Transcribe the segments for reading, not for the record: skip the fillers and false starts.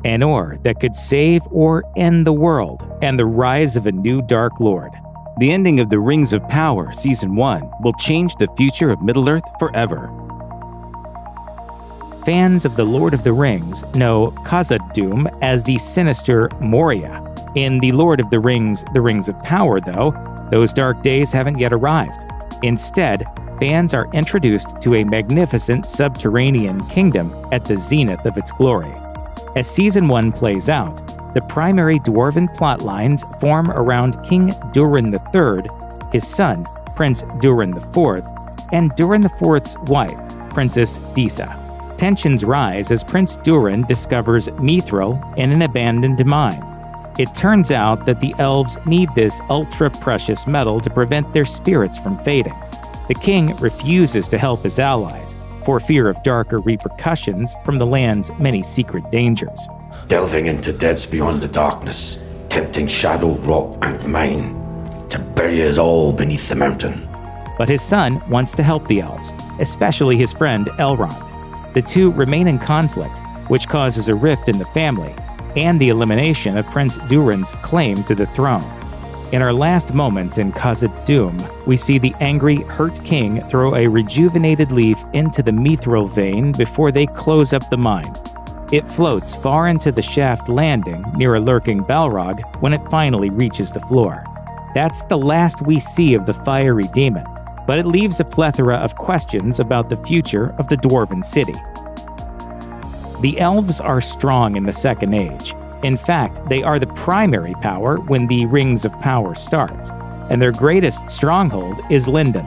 an ore that could save or end the world, and the rise of a new Dark Lord. The ending of the Rings of Power Season 1 will change the future of Middle-earth forever. Fans of The Lord of the Rings know Khazad-dûm as the sinister Moria. In The Lord of the Rings of Power, though, those dark days haven't yet arrived. Instead, fans are introduced to a magnificent subterranean kingdom at the zenith of its glory. As Season 1 plays out, the primary dwarven plot lines form around King Durin III, his son, Prince Durin IV, and Durin IV's wife, Princess Disa. Tensions rise as Prince Durin discovers mithril in an abandoned mine. It turns out that the elves need this ultra-precious metal to prevent their spirits from fading. The king refuses to help his allies, for fear of darker repercussions from the land's many secret dangers. Delving into depths beyond the darkness, tempting shadow, rock, and mine, to bury us all beneath the mountain. But his son wants to help the elves, especially his friend Elrond. The two remain in conflict, which causes a rift in the family, and the elimination of Prince Durin's claim to the throne. In our last moments in Khazad-dûm, we see the angry, hurt king throw a rejuvenated leaf into the mithril vein before they close up the mine. It floats far into the shaft landing near a lurking Balrog when it finally reaches the floor. That's the last we see of the fiery demon, but it leaves a plethora of questions about the future of the Dwarven city. The elves are strong in the Second Age. In fact, they are the primary power when the Rings of Power starts, and their greatest stronghold is Lindon.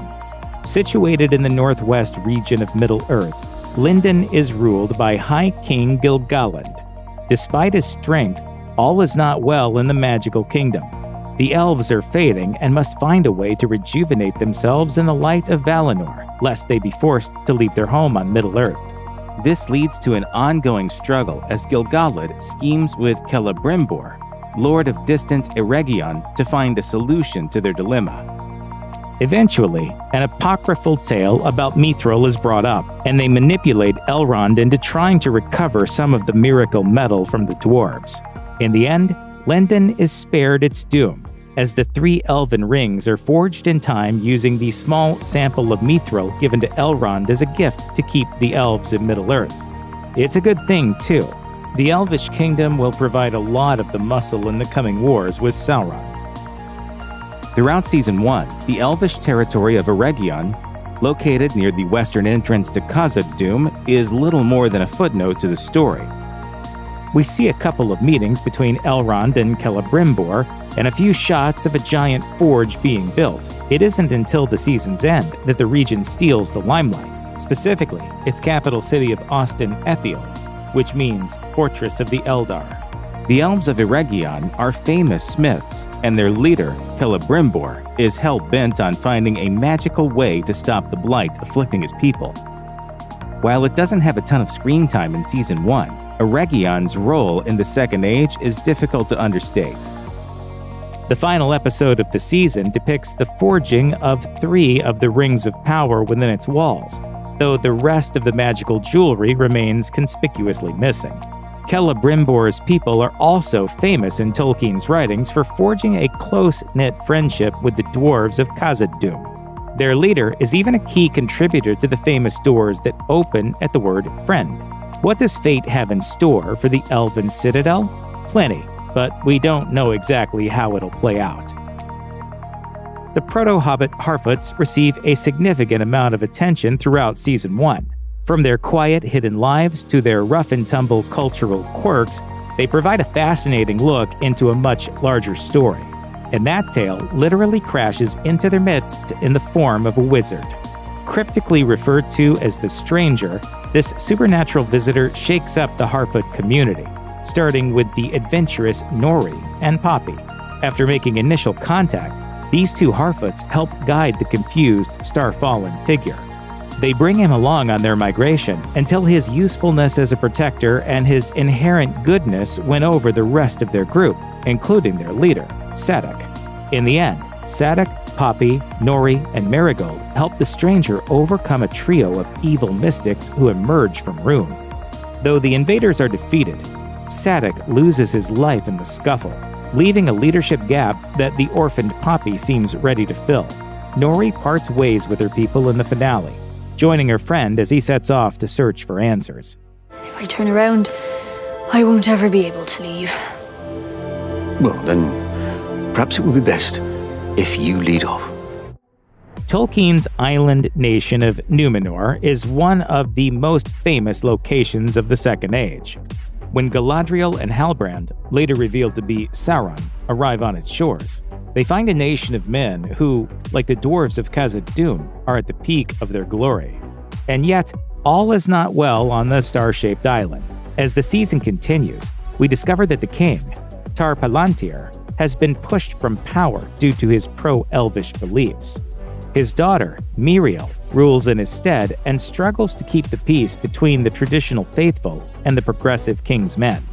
Situated in the northwest region of Middle-earth, Lindon is ruled by High King Gil-galad. Despite his strength, all is not well in the magical kingdom. The elves are fading and must find a way to rejuvenate themselves in the light of Valinor, lest they be forced to leave their home on Middle-earth. This leads to an ongoing struggle as Gil-galad schemes with Celebrimbor, lord of distant Eregion, to find a solution to their dilemma. Eventually, an apocryphal tale about mithril is brought up, and they manipulate Elrond into trying to recover some of the miracle metal from the dwarves. In the end, Lindon is spared its doom, as the 3 elven rings are forged in time using the small sample of mithril given to Elrond as a gift to keep the elves in Middle-earth. It's a good thing, too. The Elvish Kingdom will provide a lot of the muscle in the coming wars with Sauron. Throughout Season 1, the Elvish territory of Eregion, located near the western entrance to Khazad-dûm, is little more than a footnote to the story. We see a couple of meetings between Elrond and Celebrimbor, and a few shots of a giant forge being built. It isn't until the season's end that the region steals the limelight, specifically its capital city of Ost-in-Edhil, which means Fortress of the Eldar. The elves of Eregion are famous smiths, and their leader, Celebrimbor, is hell-bent on finding a magical way to stop the blight afflicting his people. While it doesn't have a ton of screen time in Season 1, Eregion's role in the Second Age is difficult to understate. The final episode of the season depicts the forging of 3 of the Rings of Power within its walls, though the rest of the magical jewelry remains conspicuously missing. Celebrimbor's people are also famous in Tolkien's writings for forging a close-knit friendship with the dwarves of Khazad-dûm. Their leader is even a key contributor to the famous doors that open at the word friend. What does fate have in store for the Elven Citadel? Plenty, but we don't know exactly how it'll play out. The proto-hobbit Harfoots receive a significant amount of attention throughout Season 1. From their quiet, hidden lives to their rough-and-tumble cultural quirks, they provide a fascinating look into a much larger story. And that tale literally crashes into their midst in the form of a wizard. Cryptically referred to as the Stranger, this supernatural visitor shakes up the Harfoot community, starting with the adventurous Nori and Poppy. After making initial contact, these 2 Harfoots help guide the confused, Starfallen figure. They bring him along on their migration until his usefulness as a protector and his inherent goodness win over the rest of their group, including their leader, Sadok. In the end, Sadok, Poppy, Nori, and Marigold help the Stranger overcome a trio of evil mystics who emerge from Rhûn. Though the invaders are defeated, Sadoc loses his life in the scuffle, leaving a leadership gap that the orphaned Poppy seems ready to fill. Nori parts ways with her people in the finale, joining her friend as he sets off to search for answers. If I turn around, I won't ever be able to leave. Well, then, perhaps it would be best if you lead off. Tolkien's island nation of Numenor is one of the most famous locations of the Second Age. When Galadriel and Halbrand, later revealed to be Sauron, arrive on its shores, they find a nation of men who, like the dwarves of Khazad-dûm, are at the peak of their glory. And yet, all is not well on the star-shaped island. As the season continues, we discover that the king, Tar Palantir, has been pushed from power due to his pro-elvish beliefs. His daughter, Miriel, rules in his stead and struggles to keep the peace between the traditional faithful and the progressive king's men.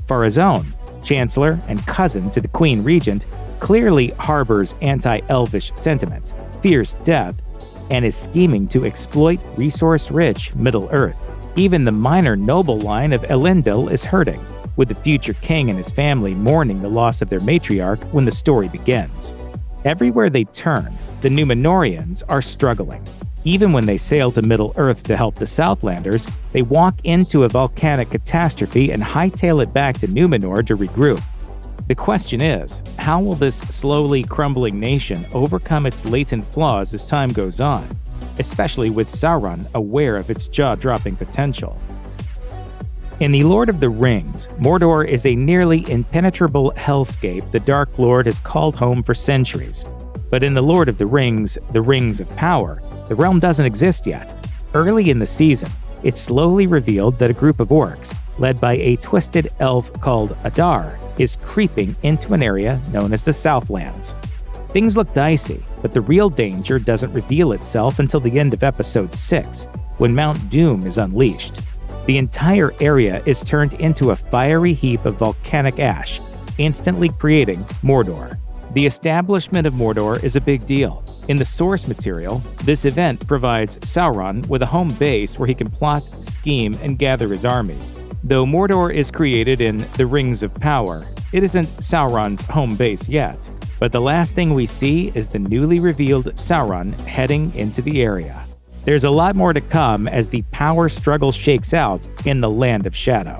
Pharazôn, chancellor and cousin to the queen regent, clearly harbors anti-elvish sentiments, fears death, and is scheming to exploit resource-rich Middle-earth. Even the minor noble line of Elendil is hurting, with the future king and his family mourning the loss of their matriarch when the story begins. Everywhere they turn, the Númenóreans are struggling. Even when they sail to Middle-earth to help the Southlanders, they walk into a volcanic catastrophe and hightail it back to Númenor to regroup. The question is, how will this slowly crumbling nation overcome its latent flaws as time goes on, especially with Sauron aware of its jaw-dropping potential? In The Lord of the Rings, Mordor is a nearly impenetrable hellscape the Dark Lord has called home for centuries. But in The Lord of the Rings of Power, the realm doesn't exist yet. Early in the season, it's slowly revealed that a group of orcs, led by a twisted elf called Adar, is creeping into an area known as the Southlands. Things look dicey, but the real danger doesn't reveal itself until the end of Episode 6, when Mount Doom is unleashed. The entire area is turned into a fiery heap of volcanic ash, instantly creating Mordor. The establishment of Mordor is a big deal. In the source material, this event provides Sauron with a home base where he can plot, scheme, and gather his armies. Though Mordor is created in The Rings of Power, it isn't Sauron's home base yet. But the last thing we see is the newly revealed Sauron heading into the area. There's a lot more to come as the power struggle shakes out in the Land of Shadow.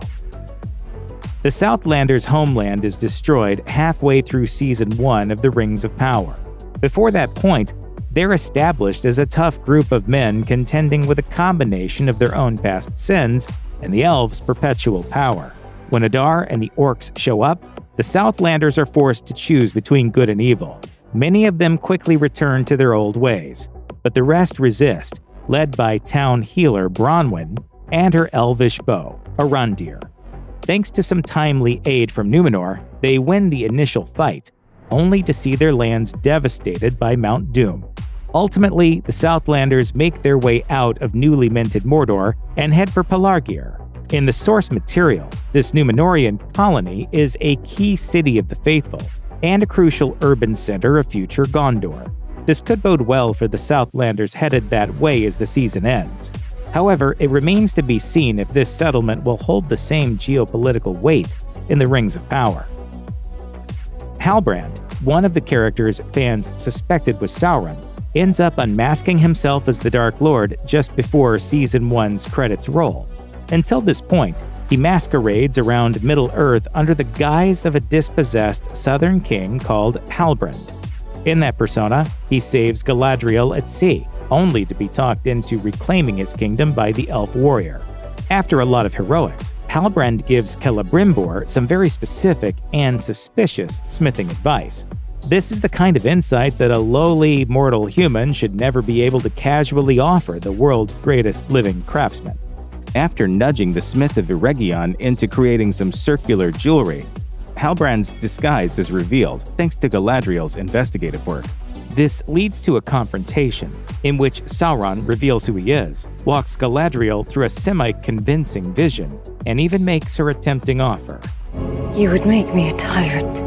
The Southlanders' homeland is destroyed halfway through Season 1 of The Rings of Power. Before that point, they're established as a tough group of men contending with a combination of their own past sins and the elves' perpetual power. When Adar and the orcs show up, the Southlanders are forced to choose between good and evil. Many of them quickly return to their old ways, but the rest resist, led by town healer Bronwyn and her elvish beau, Arondir. Thanks to some timely aid from Númenor, they win the initial fight, only to see their lands devastated by Mount Doom. Ultimately, the Southlanders make their way out of newly minted Mordor and head for Pelargir. In the source material, this Númenórean colony is a key city of the faithful and a crucial urban center of future Gondor. This could bode well for the Southlanders headed that way as the season ends. However, it remains to be seen if this settlement will hold the same geopolitical weight in the Rings of Power. Halbrand, one of the characters fans suspected was Sauron, ends up unmasking himself as the Dark Lord just before Season 1's credits roll. Until this point, he masquerades around Middle-earth under the guise of a dispossessed southern king called Halbrand. In that persona, he saves Galadriel at sea, only to be talked into reclaiming his kingdom by the elf warrior. After a lot of heroics, Halbrand gives Celebrimbor some very specific and suspicious smithing advice. This is the kind of insight that a lowly mortal human should never be able to casually offer the world's greatest living craftsman. After nudging the smith of Eregion into creating some circular jewelry, Halbrand's disguise is revealed thanks to Galadriel's investigative work. This leads to a confrontation, in which Sauron reveals who he is, walks Galadriel through a semi-convincing vision, and even makes her a tempting offer. You would make me a tyrant.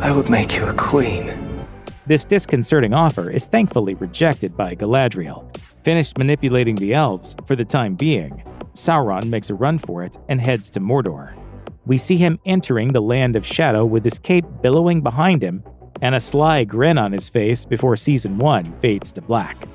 I would make you a queen. This disconcerting offer is thankfully rejected by Galadriel. Finished manipulating the elves for the time being, Sauron makes a run for it and heads to Mordor. we see him entering the Land of Shadow with his cape billowing behind him and a sly grin on his face before Season 1 fades to black.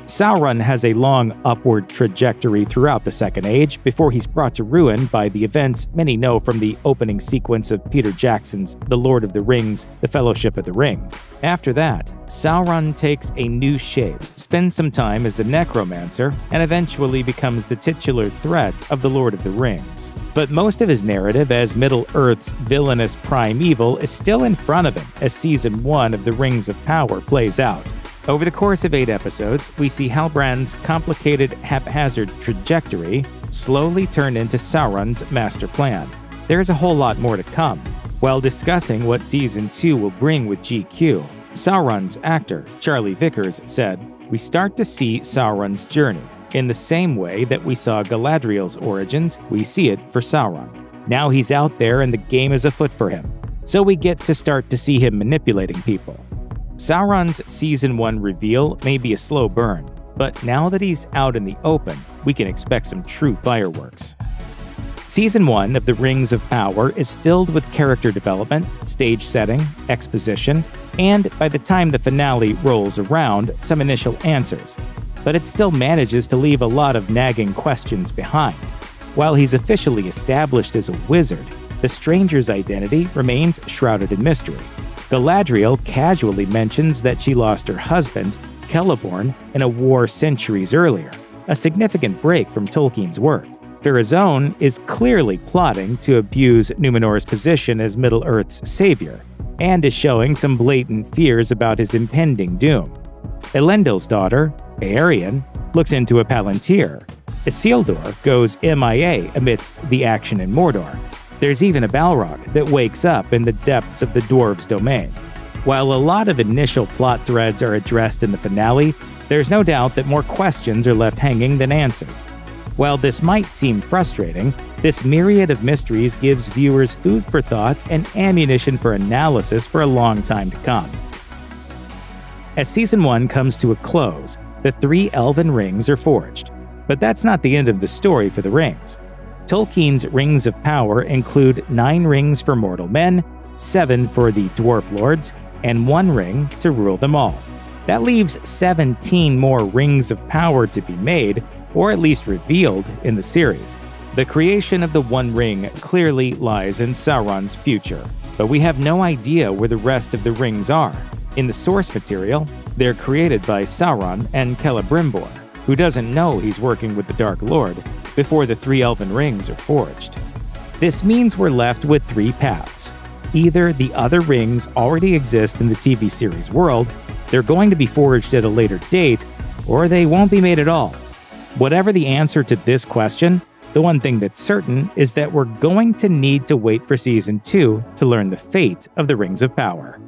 Sauron has a long upward trajectory throughout the Second Age before he's brought to ruin by the events many know from the opening sequence of Peter Jackson's The Lord of the Rings, The Fellowship of the Ring. After that, Sauron takes a new shape, spends some time as the Necromancer, and eventually becomes the titular threat of The Lord of the Rings. But most of his narrative as Middle-earth's villainous primeval is still in front of him as Season 1 of The Rings of Power plays out. Over the course of 8 episodes, we see Halbrand's complicated, haphazard trajectory slowly turn into Sauron's master plan. There's a whole lot more to come. While discussing what Season 2 will bring with GQ, Sauron's actor, Charlie Vickers, said, "We start to see Sauron's journey. In the same way that we saw Galadriel's origins, we see it for Sauron. Now he's out there and the game is afoot for him. So we get to start to see him manipulating people." Sauron's Season 1 reveal may be a slow burn, but now that he's out in the open, we can expect some true fireworks. Season 1 of The Rings of Power is filled with character development, stage setting, exposition, and by the time the finale rolls around, some initial answers. But it still manages to leave a lot of nagging questions behind. While he's officially established as a wizard, the stranger's identity remains shrouded in mystery. Galadriel casually mentions that she lost her husband, Celeborn, in a war centuries earlier, a significant break from Tolkien's work. Pharazôn is clearly plotting to abuse Numenor's position as Middle-earth's savior, and is showing some blatant fears about his impending doom. Elendil's daughter, Eregion, looks into a Palantir. Isildur goes MIA amidst the action in Mordor. There's even a Balrog that wakes up in the depths of the dwarves' domain. While a lot of initial plot threads are addressed in the finale, there's no doubt that more questions are left hanging than answered. While this might seem frustrating, this myriad of mysteries gives viewers food for thought and ammunition for analysis for a long time to come. As Season 1 comes to a close, the 3 elven rings are forged. But that's not the end of the story for the rings. Tolkien's Rings of Power include 9 rings for mortal men, 7 for the Dwarf Lords, and 1 ring to rule them all. That leaves 17 more Rings of Power to be made, or at least revealed, in the series. The creation of the One Ring clearly lies in Sauron's future, but we have no idea where the rest of the rings are. In the source material, they're created by Sauron and Celebrimbor, who doesn't know he's working with the Dark Lord, before the 3 elven rings are forged. This means we're left with 3 paths. Either the other rings already exist in the TV series world, they're going to be forged at a later date, or they won't be made at all. Whatever the answer to this question, the one thing that's certain is that we're going to need to wait for Season 2 to learn the fate of the Rings of Power.